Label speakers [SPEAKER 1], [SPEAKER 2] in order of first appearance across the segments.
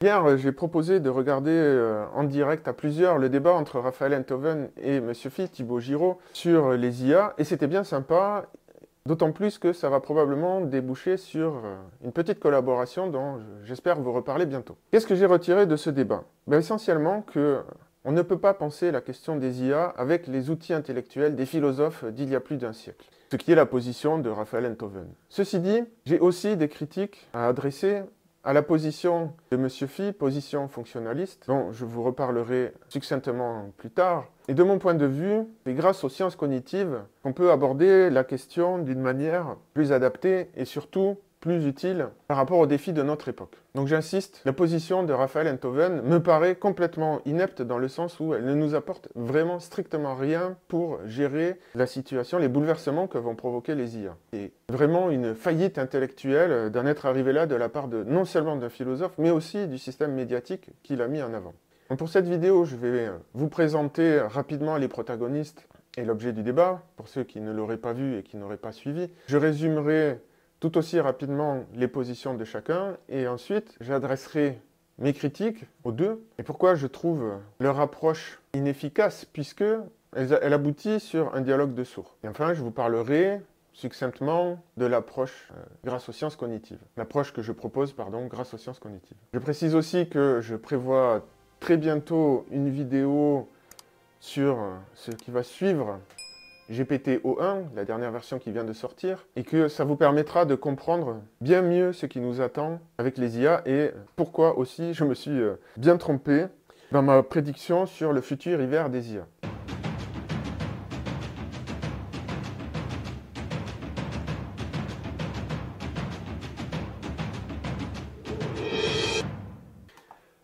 [SPEAKER 1] Hier, j'ai proposé de regarder en direct à plusieurs le débat entre Raphaël Enthoven et Monsieur Phi, Thibaut Giraud, sur les IA, et c'était bien sympa, d'autant plus que ça va probablement déboucher sur une petite collaboration dont j'espère vous reparler bientôt. Qu'est-ce que j'ai retiré de ce débat? Essentiellement que on ne peut pas penser la question des IA avec les outils intellectuels des philosophes d'il y a plus d'un siècle, ce qui est la position de Raphaël Enthoven. Ceci dit, j'ai aussi des critiques à adresser à la position de M. Phi, position fonctionnaliste, dont je vous reparlerai succinctement plus tard. Et de mon point de vue, c'est grâce aux sciences cognitives qu'on peut aborder la question d'une manière plus adaptée et surtout plus utile par rapport aux défis de notre époque. Donc j'insiste, la position de Raphaël Enthoven me paraît complètement inepte dans le sens où elle ne nous apporte vraiment strictement rien pour gérer la situation, les bouleversements que vont provoquer les IA. C'est vraiment une faillite intellectuelle d'en être arrivé là de la part de non seulement d'un philosophe, mais aussi du système médiatique qu'il a mis en avant. Donc pour cette vidéo, je vais vous présenter rapidement les protagonistes et l'objet du débat, pour ceux qui ne l'auraient pas vu et qui n'auraient pas suivi. Je résumerai tout aussi rapidement les positions de chacun, et ensuite j'adresserai mes critiques aux deux, et pourquoi je trouve leur approche inefficace, puisque elle aboutit sur un dialogue de sourds. Et enfin, je vous parlerai succinctement de l'approche grâce aux sciences cognitives. L'approche que je propose, grâce aux sciences cognitives. Je précise aussi que je prévois très bientôt une vidéo sur ce qui va suivre GPT-O1, la dernière version qui vient de sortir, et que ça vous permettra de comprendre bien mieux ce qui nous attend avec les IA et pourquoi aussi je me suis bien trompé dans ma prédiction sur le futur hiver des IA.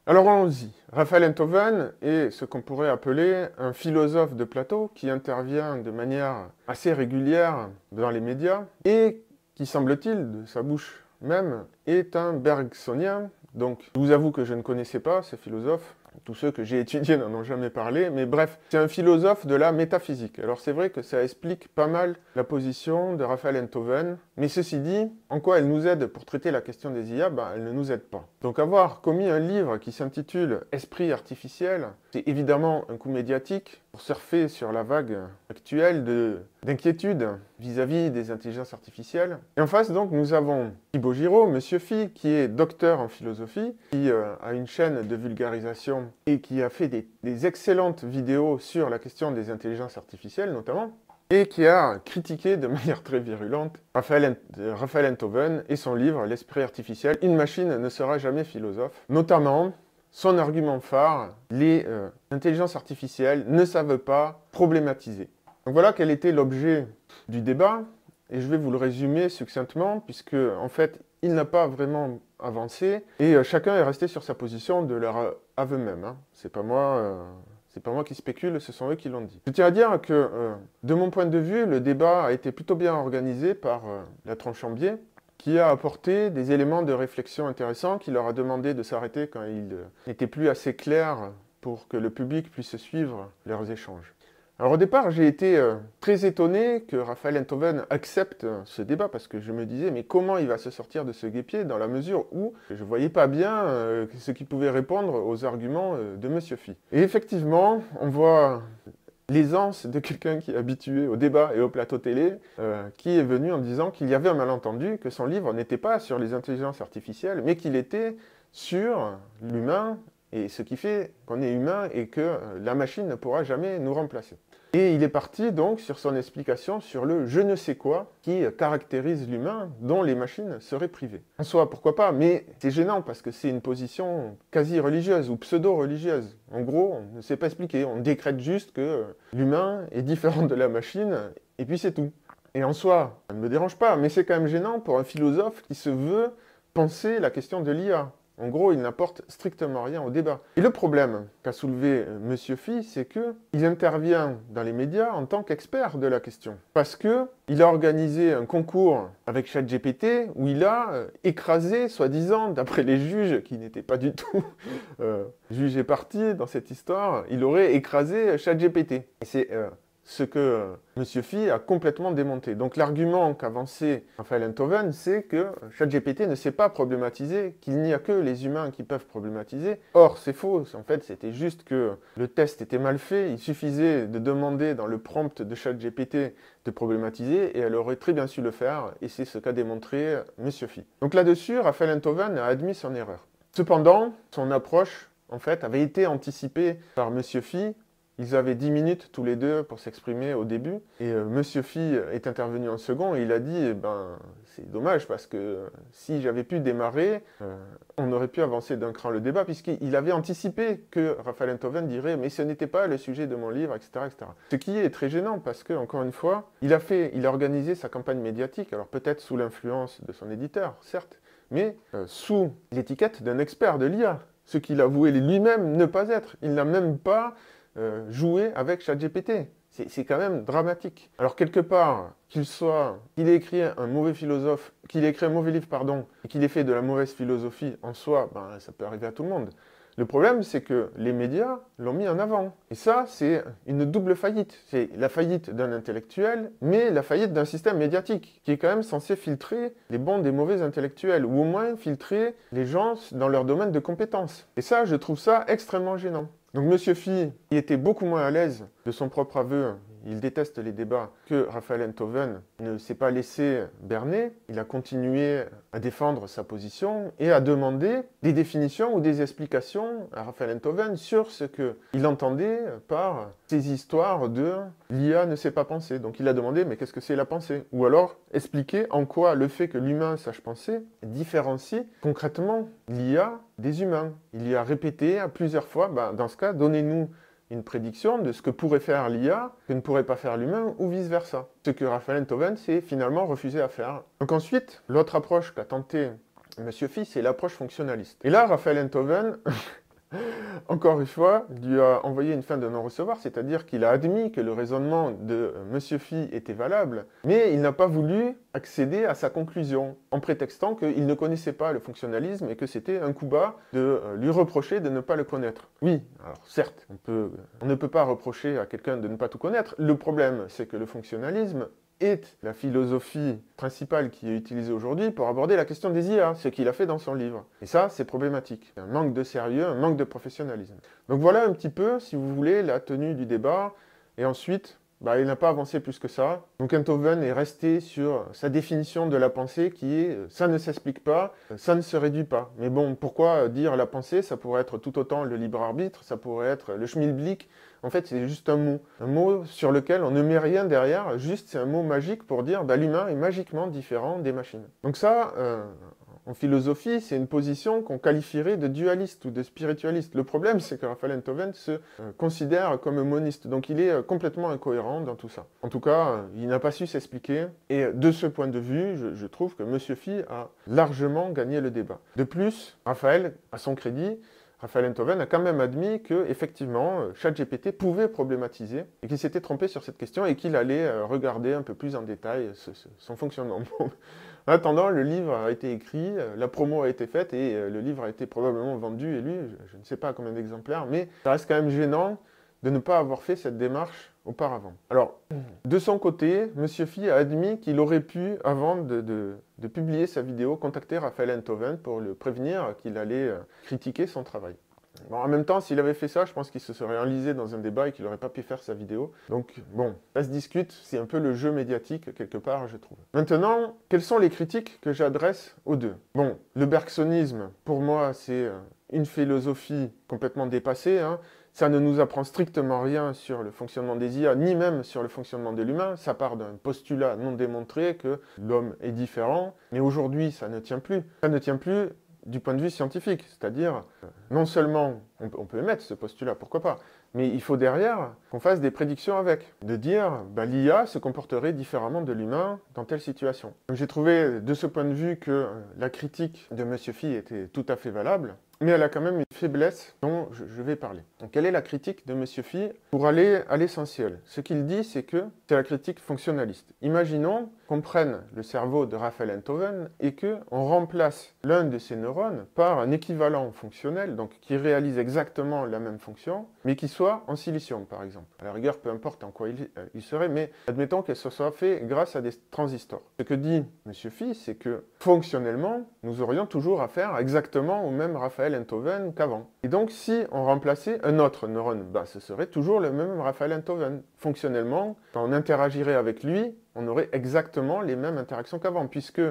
[SPEAKER 1] Alors allons-y. Raphaël Enthoven est ce qu'on pourrait appeler un philosophe de plateau qui intervient de manière assez régulière dans les médias et qui, semble-t-il, de sa bouche même, est un bergsonien. Donc, je vous avoue que je ne connaissais pas ce philosophe. Tous ceux que j'ai étudiés n'en ont jamais parlé, mais bref, c'est un philosophe de la métaphysique. Alors c'est vrai que ça explique pas mal la position de Raphaël Enthoven, mais ceci dit, en quoi elle nous aide pour traiter la question des IA? Elle ne nous aide pas. Donc avoir commis un livre qui s'intitule « Esprit artificiel », c'est évidemment un coup médiatique pour surfer sur la vague actuelle d'inquiétude vis-à-vis des intelligences artificielles. Et en face, donc, nous avons Thibaut Giraud, Monsieur Phi, qui est docteur en philosophie, qui a une chaîne de vulgarisation et qui a fait des excellentes vidéos sur la question des intelligences artificielles, notamment, et qui a critiqué de manière très virulente Raphaël Enthoven et son livre « L'esprit artificiel, une machine ne sera jamais philosophe », notamment son argument phare, les intelligences artificielles ne savent pas problématiser. Donc voilà quel était l'objet du débat, et je vais vous le résumer succinctement, puisque en fait, il n'a pas vraiment avancé, et chacun est resté sur sa position de leur aveu même. C'est pas moi qui spécule, ce sont eux qui l'ont dit. Je tiens à dire que, de mon point de vue, le débat a été plutôt bien organisé par la Tronchambier, qui a apporté des éléments de réflexion intéressants, qui leur a demandé de s'arrêter quand il n'était plus assez clair pour que le public puisse suivre leurs échanges. Alors au départ, j'ai été très étonné que Raphaël Enthoven accepte ce débat, parce que je me disais, mais comment il va se sortir de ce guêpier, dans la mesure où je ne voyais pas bien ce qui pouvait répondre aux arguments de M. Phi. Et effectivement, on voit l'aisance de quelqu'un qui est habitué au débat et au plateau télé, qui est venu en disant qu'il y avait un malentendu, que son livre n'était pas sur les intelligences artificielles, mais qu'il était sur l'humain, et ce qui fait qu'on est humain et que la machine ne pourra jamais nous remplacer. Et il est parti donc sur son explication sur le je ne sais quoi qui caractérise l'humain dont les machines seraient privées. En soi, pourquoi pas, mais c'est gênant parce que c'est une position quasi religieuse ou pseudo-religieuse. En gros, on ne sait pas expliquer, on décrète juste que l'humain est différent de la machine et puis c'est tout. Et en soi, ça ne me dérange pas, mais c'est quand même gênant pour un philosophe qui se veut penser la question de l'IA. En gros, il n'apporte strictement rien au débat. Et le problème qu'a soulevé M. Phi, c'est qu'il intervient dans les médias en tant qu'expert de la question. Parce qu'il a organisé un concours avec ChatGPT où il a écrasé, soi-disant, d'après les juges, qui n'étaient pas du tout juges et partis dans cette histoire, il aurait écrasé ChatGPT. Et c'est ce que M. Phi a complètement démonté. Donc l'argument qu'avançait Raphael Enthoven, c'est que ChatGPT ne sait pas problématiser, qu'il n'y a que les humains qui peuvent problématiser. Or, c'est faux. En fait, c'était juste que le test était mal fait. Il suffisait de demander dans le prompt de ChatGPT de problématiser et elle aurait très bien su le faire. Et c'est ce qu'a démontré M. Phi. Donc là-dessus, Raphael Enthoven a admis son erreur. Cependant, son approche, en fait, avait été anticipée par M. Phi. Ils avaient 10 minutes tous les deux pour s'exprimer au début. Et M. Phi est intervenu en second et il a dit eh ben, c'est dommage parce que si j'avais pu démarrer, on aurait pu avancer d'un cran le débat, puisqu'il avait anticipé que Raphael Enthoven dirait mais ce n'était pas le sujet de mon livre, etc., etc. Ce qui est très gênant parce que, encore une fois, il a organisé sa campagne médiatique, alors peut-être sous l'influence de son éditeur, certes, mais sous l'étiquette d'un expert de l'IA, ce qu'il avouait lui-même ne pas être. Il n'a même pas jouer avec ChatGPT. C'est quand même dramatique. Alors quelque part, qu'il ait écrit un mauvais philosophe, qu'il ait écrit un mauvais livre, pardon, et qu'il ait fait de la mauvaise philosophie en soi, ben, ça peut arriver à tout le monde. Le problème, c'est que les médias l'ont mis en avant. Et ça, c'est une double faillite. C'est la faillite d'un intellectuel, mais la faillite d'un système médiatique, qui est quand même censé filtrer les bons des mauvais intellectuels, ou au moins filtrer les gens dans leur domaine de compétences. Et ça, je trouve ça extrêmement gênant. Donc M. Phi, il était beaucoup moins à l'aise de son propre aveu, il déteste les débats, que Raphael Enthoven ne s'est pas laissé berner. Il a continué à défendre sa position et à demander des définitions ou des explications à Raphael Enthoven sur ce qu'il entendait par ces histoires de l'IA ne sait pas penser. Donc il a demandé mais qu'est-ce que c'est la pensée? Ou alors expliquer en quoi le fait que l'humain sache penser différencie concrètement l'IA des humains. Il y a répété à plusieurs fois, dans ce cas, donnez-nous une prédiction de ce que pourrait faire l'IA, que ne pourrait pas faire l'humain, ou vice-versa. Ce que Raphael Enthoven s'est finalement refusé à faire. Donc ensuite, l'autre approche qu'a tenté M. Phi, c'est l'approche fonctionnaliste. Et là, Raphael Enthoven, encore une fois, lui a envoyé une fin de non-recevoir, c'est-à-dire qu'il a admis que le raisonnement de M. Phi était valable, mais il n'a pas voulu accéder à sa conclusion, en prétextant qu'il ne connaissait pas le fonctionnalisme et que c'était un coup bas de lui reprocher de ne pas le connaître. Oui, alors certes, on ne peut pas reprocher à quelqu'un de ne pas tout connaître. Le problème, c'est que le fonctionnalisme est la philosophie principale qui est utilisée aujourd'hui pour aborder la question des IA, ce qu'il a fait dans son livre. Et ça, c'est problématique. Un manque de sérieux, un manque de professionnalisme. Donc voilà un petit peu, si vous voulez, la tenue du débat. Et ensuite, il n'a pas avancé plus que ça. Donc Enthoven est resté sur sa définition de la pensée qui est « ça ne s'explique pas, ça ne se réduit pas ». Mais bon, pourquoi dire la pensée? Ça pourrait être tout autant le libre arbitre, ça pourrait être le schmilblick. En fait, c'est juste un mot sur lequel on ne met rien derrière, juste c'est un mot magique pour dire l'humain est magiquement différent des machines. Donc ça, en philosophie, c'est une position qu'on qualifierait de dualiste ou de spiritualiste. Le problème, c'est que Raphael Enthoven se considère comme moniste, donc il est complètement incohérent dans tout ça. En tout cas, il n'a pas su s'expliquer, et de ce point de vue, je trouve que M. Phi a largement gagné le débat. De plus, Raphael, à son crédit, Raphael Enthoven a quand même admis que, effectivement, ChatGPT pouvait problématiser et qu'il s'était trompé sur cette question et qu'il allait regarder un peu plus en détail son fonctionnement. Bon. En attendant, le livre a été écrit, la promo a été faite et le livre a été probablement vendu et lu, je ne sais pas combien d'exemplaires, mais ça reste quand même gênant de ne pas avoir fait cette démarche auparavant. Alors, de son côté, M. Phi a admis qu'il aurait pu, avant de publier sa vidéo, contacter Raphael Enthoven pour le prévenir qu'il allait critiquer son travail. Bon, en même temps, s'il avait fait ça, je pense qu'il se serait enlisé dans un débat et qu'il n'aurait pas pu faire sa vidéo. Donc, bon, ça se discute, c'est un peu le jeu médiatique, quelque part, je trouve. Maintenant, quelles sont les critiques que j'adresse aux deux? Bon, le bergsonisme, pour moi, c'est une philosophie complètement dépassée, hein. Ça ne nous apprend strictement rien sur le fonctionnement des IA, ni même sur le fonctionnement de l'humain. Ça part d'un postulat non démontré que l'homme est différent. Mais aujourd'hui, ça ne tient plus. Ça ne tient plus du point de vue scientifique. C'est-à-dire, non seulement on peut émettre ce postulat, pourquoi pas, mais il faut derrière qu'on fasse des prédictions avec. De dire, l'IA se comporterait différemment de l'humain dans telle situation. J'ai trouvé de ce point de vue que la critique de M. Phi était tout à fait valable. Mais elle a quand même une faiblesse dont je vais parler. Donc, quelle est la critique de M. Phi? Pour aller à l'essentiel, ce qu'il dit, c'est que c'est la critique fonctionnaliste. Imaginons comprenne le cerveau de Raphaël Enthoven et qu'on remplace l'un de ces neurones par un équivalent fonctionnel, donc qui réalise exactement la même fonction, mais qui soit en silicium, par exemple. À la rigueur, peu importe en quoi il serait, mais admettons que ce soit fait grâce à des transistors. Ce que dit M. Phi, c'est que fonctionnellement, nous aurions toujours affaire exactement au même Raphaël Enthoven qu'avant. Et donc, si on remplaçait un autre neurone, ce serait toujours le même Raphaël Enthoven. Fonctionnellement, quand on interagirait avec lui, on aurait exactement les mêmes interactions qu'avant, puisque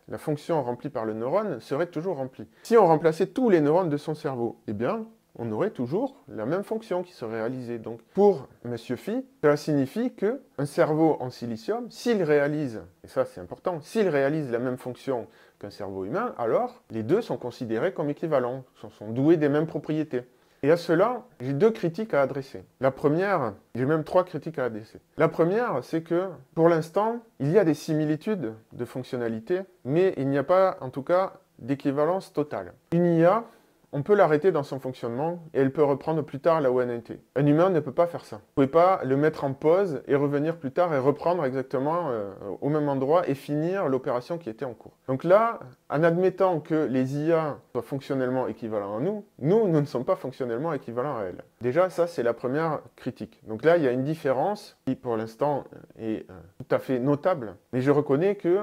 [SPEAKER 1] la fonction remplie par le neurone serait toujours remplie. Si on remplaçait tous les neurones de son cerveau, eh bien, on aurait toujours la même fonction qui serait réalisée. Donc, pour M. Phi, cela signifie qu'un cerveau en silicium, s'il réalise, et ça c'est important, s'il réalise la même fonction qu'un cerveau humain, alors les deux sont considérés comme équivalents, sont doués des mêmes propriétés. Et à cela, j'ai deux critiques à adresser. La première, j'ai même trois critiques à adresser. La première, c'est que, pour l'instant, il y a des similitudes de fonctionnalité, mais il n'y a pas, en tout cas, d'équivalence totale. Une IA, on peut l'arrêter dans son fonctionnement et elle peut reprendre plus tard là où elle a été. Un humain ne peut pas faire ça. Vous ne pouvez pas le mettre en pause et revenir plus tard et reprendre exactement au même endroit et finir l'opération qui était en cours. Donc là, en admettant que les IA soient fonctionnellement équivalents à nous ne sommes pas fonctionnellement équivalents à elles. Déjà, ça, c'est la première critique. Donc là, il y a une différence qui, pour l'instant, est tout à fait notable, mais je reconnais que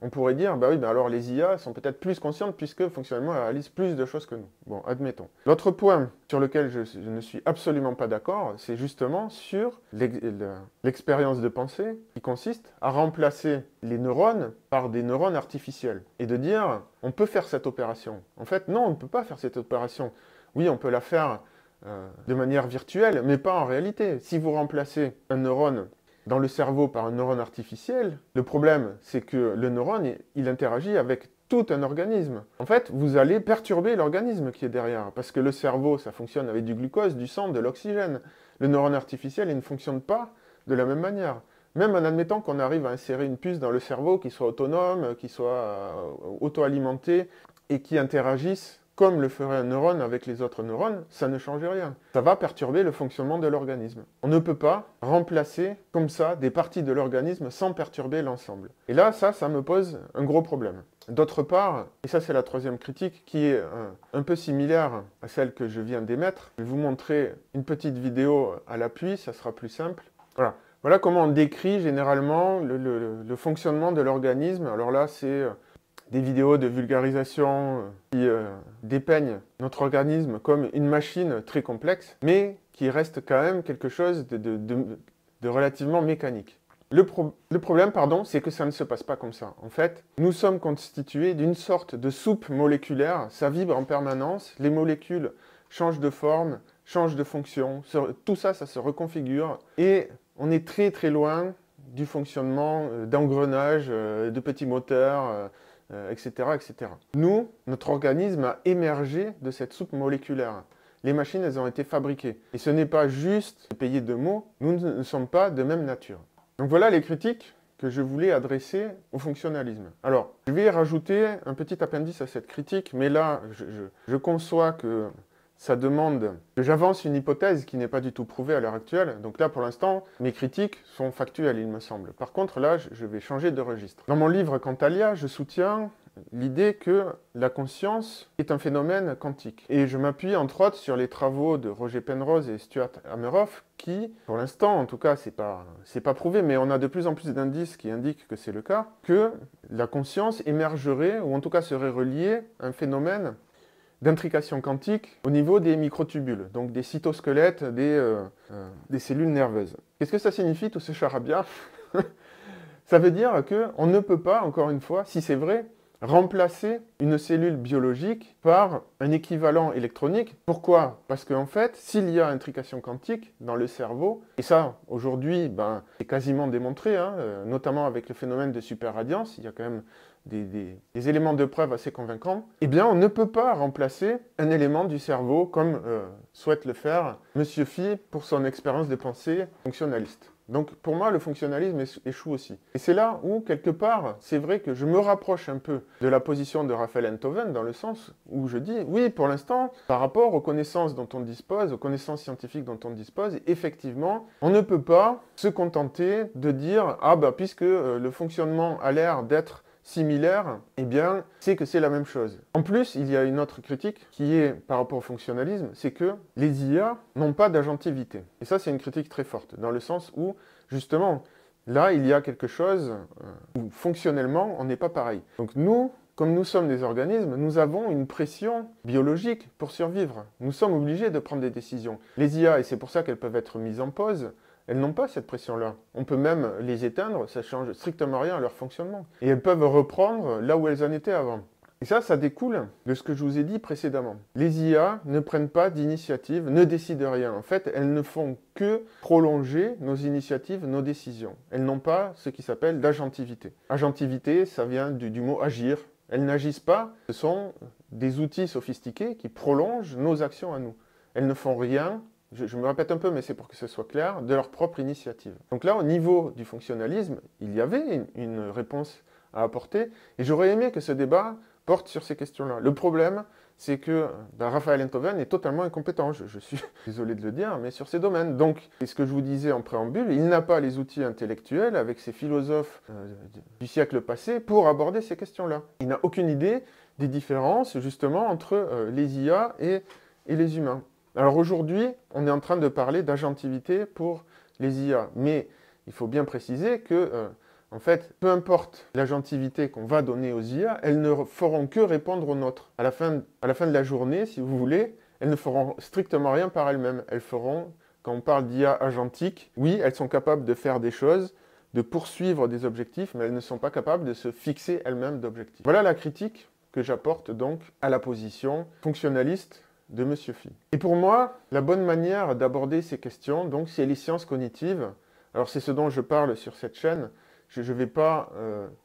[SPEAKER 1] on pourrait dire, alors les IA sont peut-être plus conscientes puisque fonctionnellement elles réalisent plus de choses que nous. Bon, admettons. L'autre point sur lequel je ne suis absolument pas d'accord, c'est justement sur l'expérience de pensée qui consiste à remplacer les neurones par des neurones artificiels. Et de dire, on peut faire cette opération. En fait, non, on ne peut pas faire cette opération. Oui, on peut la faire de manière virtuelle, mais pas en réalité. Si vous remplacez un neurone dans le cerveau par un neurone artificiel, le problème, c'est que le neurone, il interagit avec tout un organisme. En fait, vous allez perturber l'organisme qui est derrière, parce que le cerveau, ça fonctionne avec du glucose, du sang, de l'oxygène. Le neurone artificiel, il ne fonctionne pas de la même manière. Même en admettant qu'on arrive à insérer une puce dans le cerveau qui soit autonome, qui soit auto-alimentée et qui interagisse comme le ferait un neurone avec les autres neurones, ça ne change rien. Ça va perturber le fonctionnement de l'organisme. On ne peut pas remplacer comme ça des parties de l'organisme sans perturber l'ensemble. Et là, ça me pose un gros problème. D'autre part, et ça c'est la troisième critique qui est un peu similaire à celle que je viens d'émettre, je vais vous montrer une petite vidéo à l'appui, ça sera plus simple. Voilà comment on décrit généralement le fonctionnement de l'organisme. Alors là, c'est des vidéos de vulgarisation qui dépeignent notre organisme comme une machine très complexe, mais qui reste quand même quelque chose de relativement mécanique. Le problème, c'est que ça ne se passe pas comme ça. En fait, nous sommes constitués d'une sorte de soupe moléculaire, ça vibre en permanence, les molécules changent de forme, changent de fonction, tout ça, ça se reconfigure, et on est très très loin du fonctionnement d'engrenages, de petits moteurs, etc., etc. Nous, notre organisme a émergé de cette soupe moléculaire. Les machines, elles ont été fabriquées. Et ce n'est pas juste payer de mots, nous ne sommes pas de même nature. Donc voilà les critiques que je voulais adresser au fonctionnalisme. Alors, je vais rajouter un petit appendice à cette critique, mais là, je conçois que ça demande que j'avance une hypothèse qui n'est pas du tout prouvée à l'heure actuelle. Donc là, pour l'instant, mes critiques sont factuelles, il me semble. Par contre, là, je vais changer de registre. Dans mon livre Quantalia, je soutiens l'idée que la conscience est un phénomène quantique. Et je m'appuie entre autres sur les travaux de Roger Penrose et Stuart Hameroff qui, pour l'instant, en tout cas, c'est pas prouvé, mais on a de plus en plus d'indices qui indiquent que c'est le cas, que la conscience émergerait, ou en tout cas serait reliée à un phénomène d'intrication quantique au niveau des microtubules, donc des cytosquelettes, des cellules nerveuses. Qu'est-ce que ça signifie tout ce charabia? Ça veut dire qu'on ne peut pas, encore une fois, si c'est vrai, remplacer une cellule biologique par un équivalent électronique. Pourquoi? Parce qu'en fait, s'il y a intrication quantique dans le cerveau, et ça, aujourd'hui, c'est quasiment démontré, notamment avec le phénomène de superradiance, il y a quand même des éléments de preuve assez convaincants, eh bien, on ne peut pas remplacer un élément du cerveau comme souhaite le faire M. Phi pour son expérience de pensée fonctionnaliste. Donc pour moi, le fonctionnalisme échoue aussi. Et c'est là où, quelque part, c'est vrai que je me rapproche un peu de la position de Raphaël Enthoven, dans le sens où je dis, oui, pour l'instant, par rapport aux connaissances dont on dispose, aux connaissances scientifiques dont on dispose, effectivement, on ne peut pas se contenter de dire, ah ben, puisque le fonctionnement a l'air d'être similaire, eh bien, c'est que c'est la même chose. En plus, il y a une autre critique qui est par rapport au fonctionnalisme, c'est que les IA n'ont pas d'agentivité. Et ça, c'est une critique très forte, dans le sens où, justement, là, il y a quelque chose où, fonctionnellement, on n'est pas pareil. Donc nous, comme nous sommes des organismes, nous avons une pression biologique pour survivre. Nous sommes obligés de prendre des décisions. Les IA, et c'est pour ça qu'elles peuvent être mises en pause, elles n'ont pas cette pression-là. On peut même les éteindre, ça ne change strictement rien à leur fonctionnement. Et elles peuvent reprendre là où elles en étaient avant. Et ça découle de ce que je vous ai dit précédemment. Les IA ne prennent pas d'initiative, ne décident rien. En fait, elles ne font que prolonger nos initiatives, nos décisions. Elles n'ont pas ce qui s'appelle d'agentivité. Agentivité, ça vient du mot agir. Elles n'agissent pas, ce sont des outils sophistiqués qui prolongent nos actions à nous. Elles ne font rien. Je me répète un peu, mais c'est pour que ce soit clair, de leur propre initiative. Donc là, au niveau du fonctionnalisme, il y avait une réponse à apporter, et j'aurais aimé que ce débat porte sur ces questions-là. Le problème, c'est que Raphaël Enthoven est totalement incompétent, je suis désolé de le dire, mais sur ces domaines. Donc, c'est ce que je vous disais en préambule, il n'a pas les outils intellectuels avec ces philosophes du siècle passé pour aborder ces questions-là. Il n'a aucune idée des différences, justement, entre les IA et les humains. Alors aujourd'hui, on est en train de parler d'agentivité pour les IA, mais il faut bien préciser que, en fait, peu importe l'agentivité qu'on va donner aux IA, elles ne feront que répondre aux nôtres. À la fin de la journée, si vous voulez, elles ne feront strictement rien par elles-mêmes. Elles feront, quand on parle d'IA agentique, oui, elles sont capables de faire des choses, de poursuivre des objectifs, mais elles ne sont pas capables de se fixer elles-mêmes d'objectifs. Voilà la critique que j'apporte donc à la position fonctionnaliste de Monsieur Phi. Et pour moi, la bonne manière d'aborder ces questions, donc, c'est les sciences cognitives. Alors c'est ce dont je parle sur cette chaîne. Je ne vais pas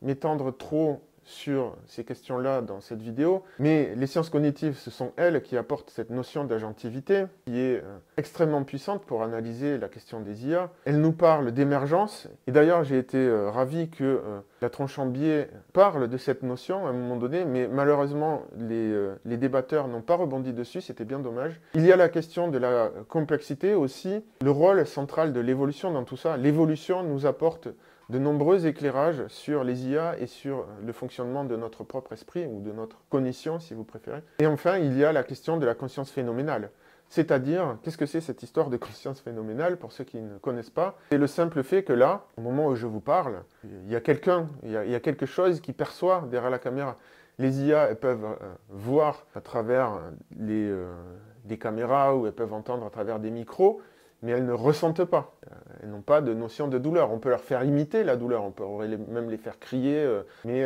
[SPEAKER 1] m'étendre trop sur ces questions-là dans cette vidéo, mais les sciences cognitives, ce sont elles qui apportent cette notion d'agentivité, qui est extrêmement puissante pour analyser la question des IA. Elles nous parlent d'émergence, et d'ailleurs j'ai été ravi que la Tronchambier parle de cette notion à un moment donné, mais malheureusement les débatteurs n'ont pas rebondi dessus, c'était bien dommage. Il y a la question de la complexité aussi, le rôle central de l'évolution dans tout ça. L'évolution nous apporte de nombreux éclairages sur les IA et sur le fonctionnement de notre propre esprit, ou de notre cognition, si vous préférez. Et enfin, il y a la question de la conscience phénoménale. C'est-à-dire, qu'est-ce que c'est cette histoire de conscience phénoménale, pour ceux qui ne connaissent pas? C'est le simple fait que là, au moment où je vous parle, il y a quelqu'un, il y a quelque chose qui perçoit derrière la caméra. Les IA, elles peuvent voir à travers des caméras, ou elles peuvent entendre à travers des micros, mais elles ne ressentent pas. Elles n'ont pas de notion de douleur. On peut leur faire imiter la douleur, on pourrait même les faire crier, mais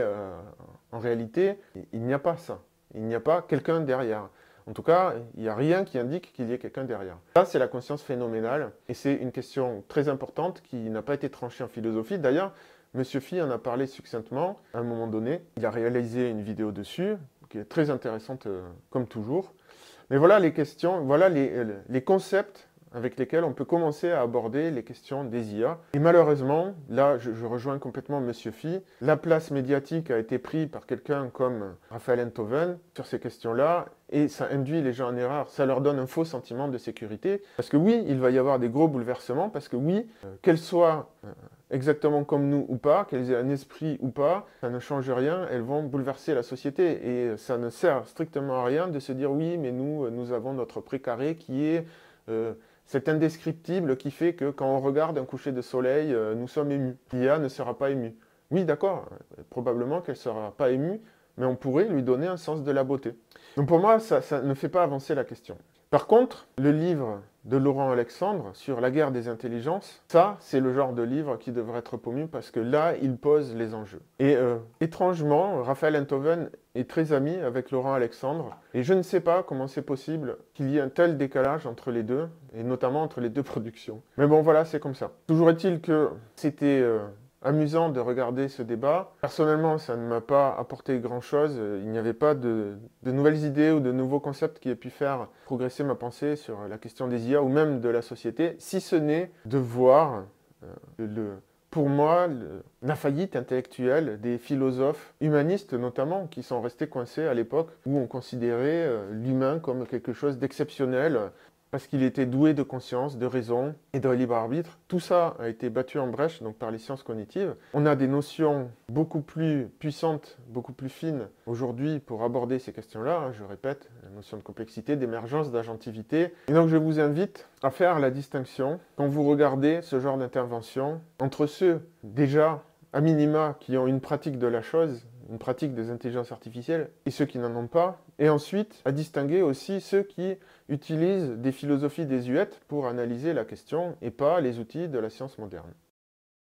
[SPEAKER 1] en réalité, il n'y a pas ça. Il n'y a pas quelqu'un derrière. En tout cas, il n'y a rien qui indique qu'il y ait quelqu'un derrière. Ça, c'est la conscience phénoménale, et c'est une question très importante qui n'a pas été tranchée en philosophie. D'ailleurs, Monsieur Phi en a parlé succinctement à un moment donné. Il a réalisé une vidéo dessus, qui est très intéressante comme toujours. Mais voilà les questions, voilà les concepts avec lesquels on peut commencer à aborder les questions des IA. Et malheureusement, là je rejoins complètement Monsieur Phi, la place médiatique a été prise par quelqu'un comme Raphaël Enthoven sur ces questions-là, et ça induit les gens en erreur, ça leur donne un faux sentiment de sécurité, parce que oui, il va y avoir des gros bouleversements, parce que oui, qu'elles soient exactement comme nous ou pas, qu'elles aient un esprit ou pas, ça ne change rien, elles vont bouleverser la société, et ça ne sert strictement à rien de se dire oui, mais nous avons notre précaré qui est cet indescriptible qui fait que quand on regarde un coucher de soleil, nous sommes émus. L'IA ne sera pas émue. Oui, d'accord, probablement qu'elle ne sera pas émue, mais on pourrait lui donner un sens de la beauté. Donc pour moi, ça ne fait pas avancer la question. Par contre, le livre de Laurent Alexandre sur la guerre des intelligences, ça, c'est le genre de livre qui devrait être promu parce que là, il pose les enjeux. Et étrangement, Raphaël Enthoven est très ami avec Laurent Alexandre, et je ne sais pas comment c'est possible qu'il y ait un tel décalage entre les deux, et notamment entre les deux productions. Mais bon, voilà, c'est comme ça. Toujours est-il que c'était amusant de regarder ce débat. Personnellement, ça ne m'a pas apporté grand-chose. Il n'y avait pas de nouvelles idées ou de nouveaux concepts qui aient pu faire progresser ma pensée sur la question des IA ou même de la société, si ce n'est de voir Pour moi, la faillite intellectuelle des philosophes humanistes notamment, qui sont restés coincés à l'époque où on considérait l'humain comme quelque chose d'exceptionnel, parce qu'il était doué de conscience, de raison et de libre arbitre. Tout ça a été battu en brèche donc, par les sciences cognitives. On a des notions beaucoup plus puissantes, beaucoup plus fines aujourd'hui pour aborder ces questions-là. Hein, je répète, la notion de complexité, d'émergence, d'agentivité. Et donc je vous invite à faire la distinction, quand vous regardez ce genre d'intervention, entre ceux déjà à minima qui ont une pratique de la chose, une pratique des intelligences artificielles, et ceux qui n'en ont pas, et ensuite à distinguer aussi ceux qui utilisent des philosophies désuètes pour analyser la question et pas les outils de la science moderne.